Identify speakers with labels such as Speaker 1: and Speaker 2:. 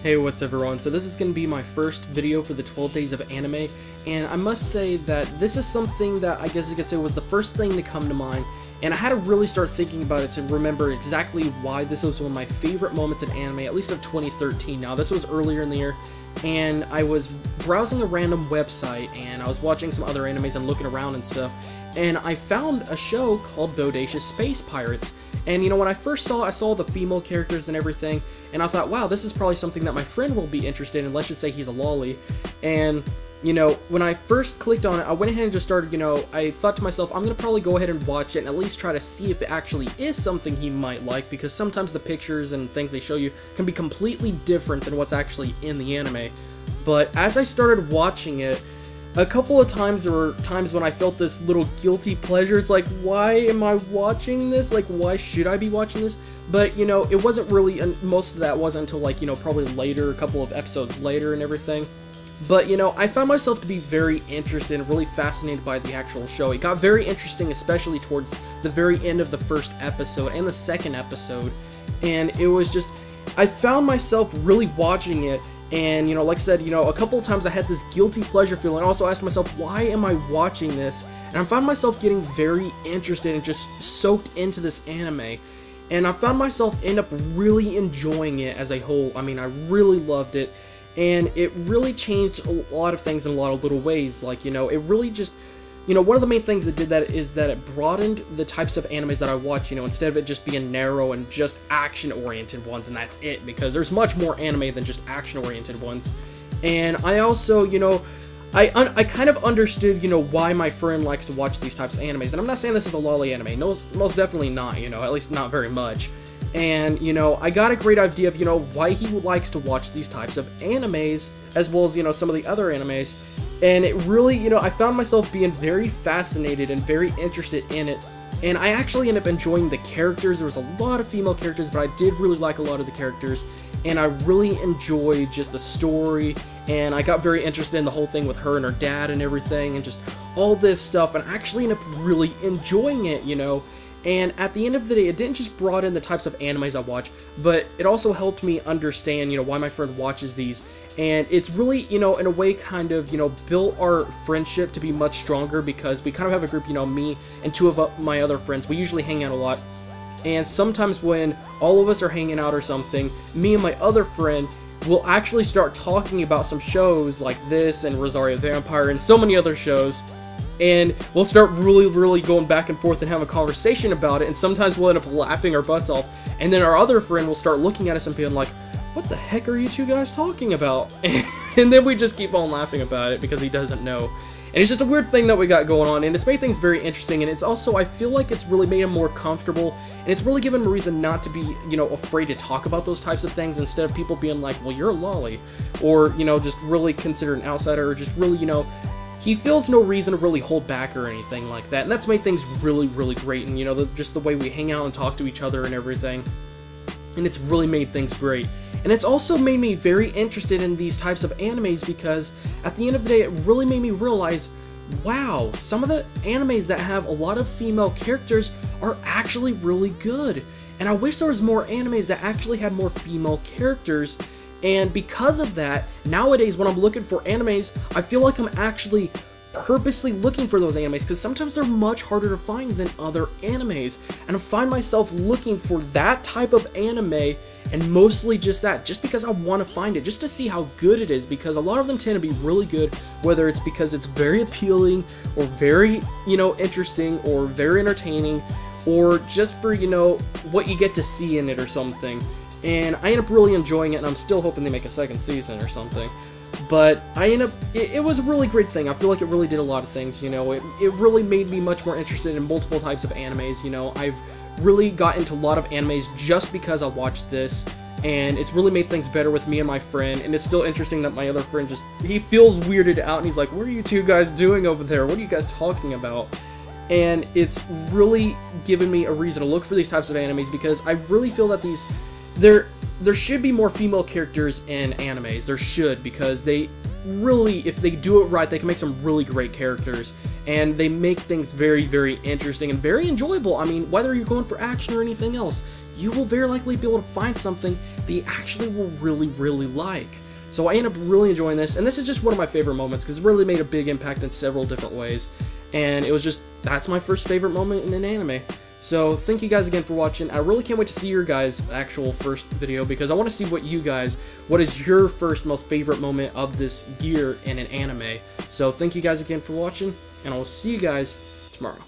Speaker 1: Hey, what's up everyone? So this is going to be my first video for the 12 days of anime, and I must say that this is something that I guess you could say was the first thing to come to mind, and I had to really start thinking about it to remember exactly why this was one of my favorite moments in anime, at least of 2013. Now, this was earlier in the year, and I was browsing a random website, and I was watching some other animes and looking around and stuff, and I found a show called Bodacious Space Pirates. And you know, when I first saw it, I saw the female characters and everything, and I thought, wow, this is probably something that my friend will be interested in. Let's just say he's a lolly. And you know, when I first clicked on it, I went ahead and just started, you know, I thought to myself, I'm gonna probably go ahead and watch it and at least try to see if it actually is something he might like, because sometimes the pictures and things they show you can be completely different than what's actually in the anime. But as I started watching it, a couple of times there were times when I felt this little guilty pleasure. It's like, why am I watching this? Like, why should I be watching this? But, you know, it wasn't really, most of that wasn't until, like, you know, probably later, a couple of episodes later and everything. But, you know, I found myself to be very interested and really fascinated by the actual show. It got very interesting, especially towards the very end of the first episode and the second episode. And it was just, I found myself really watching it. And, you know, like I said, you know, a couple of times I had this guilty pleasure feeling. I also asked myself, why am I watching this? And I found myself getting very interested and just soaked into this anime. And I found myself end up really enjoying it as a whole. I mean, I really loved it. And it really changed a lot of things in a lot of little ways. Like, you know, it really just, you know, one of the main things that did that is that it broadened the types of animes that I watch, you know, instead of it just being narrow and just action-oriented ones, and that's it, because there's much more anime than just action-oriented ones. And I also, you know, I kind of understood, you know, why my friend likes to watch these types of animes, and I'm not saying this is a lolly anime, no, most definitely not, you know, at least not very much. And, you know, I got a great idea of, you know, why he likes to watch these types of animes, as well as, you know, some of the other animes. And it really, you know, I found myself being very fascinated and very interested in it. And I actually ended up enjoying the characters. There was a lot of female characters, but I did really like a lot of the characters. And I really enjoyed just the story. And I got very interested in the whole thing with her and her dad and everything, and just all this stuff. And I actually ended up really enjoying it, you know. And at the end of the day, it didn't just broaden the types of animes I watch, but it also helped me understand, you know, why my friend watches these. And it's really, you know, in a way kind of, you know, built our friendship to be much stronger, because we kind of have a group, you know, me and two of my other friends. We usually hang out a lot. And sometimes when all of us are hanging out or something, me and my other friend will actually start talking about some shows like this and Rosario the Vampire and so many other shows. And we'll start really going back and forth and have a conversation about it, and sometimes we'll end up laughing our butts off, and then our other friend will start looking at us and being like, what the heck are you two guys talking about? And then we just keep on laughing about it because he doesn't know. And it's just a weird thing that we got going on, and it's made things very interesting, and it's also, I feel like it's really made him more comfortable, and it's really given him a reason not to be, you know, afraid to talk about those types of things, instead of people being like, well, you're a lolly, or, you know, just really considered an outsider, or just really, you know, he feels no reason to really hold back or anything like that, and that's made things really great. And, you know, just the way we hang out and talk to each other and everything, and it's really made things great. And it's also made me very interested in these types of animes, because at the end of the day, it really made me realize, wow, some of the animes that have a lot of female characters are actually really good. And I wish there was more animes that actually had more female characters. And because of that, nowadays when I'm looking for animes, I feel like I'm actually purposely looking for those animes, because sometimes they're much harder to find than other animes. And I find myself looking for that type of anime, and mostly just that, just because I want to find it, just to see how good it is, because a lot of them tend to be really good, whether it's because it's very appealing, or very, you know, interesting, or very entertaining, or just for, you know, what you get to see in it or something. And I end up really enjoying it, and I'm still hoping they make a second season or something. But I end up, it was a really great thing. I feel like it really did a lot of things, you know. It really made me much more interested in multiple types of animes, you know. I've really got into a lot of animes just because I watched this, and it's really made things better with me and my friend. And it's still interesting that my other friend just, he feels weirded out, and he's like, what are you two guys doing over there? What are you guys talking about? And it's really given me a reason to look for these types of animes, because I really feel that these, there should be more female characters in animes. There should, because they really, if they do it right, they can make some really great characters. and they make things very, very interesting and very enjoyable. I mean, whether you're going for action or anything else, you will very likely be able to find something that you actually will really, really like. So I end up really enjoying this, and this is just one of my favorite moments because it really made a big impact in several different ways, and it was just, that's my first favorite moment in an anime. So thank you guys again for watching. I really can't wait to see your guys' actual first video because I want to see what is your first most favorite moment of this year in an anime. So thank you guys again for watching, and I will see you guys tomorrow.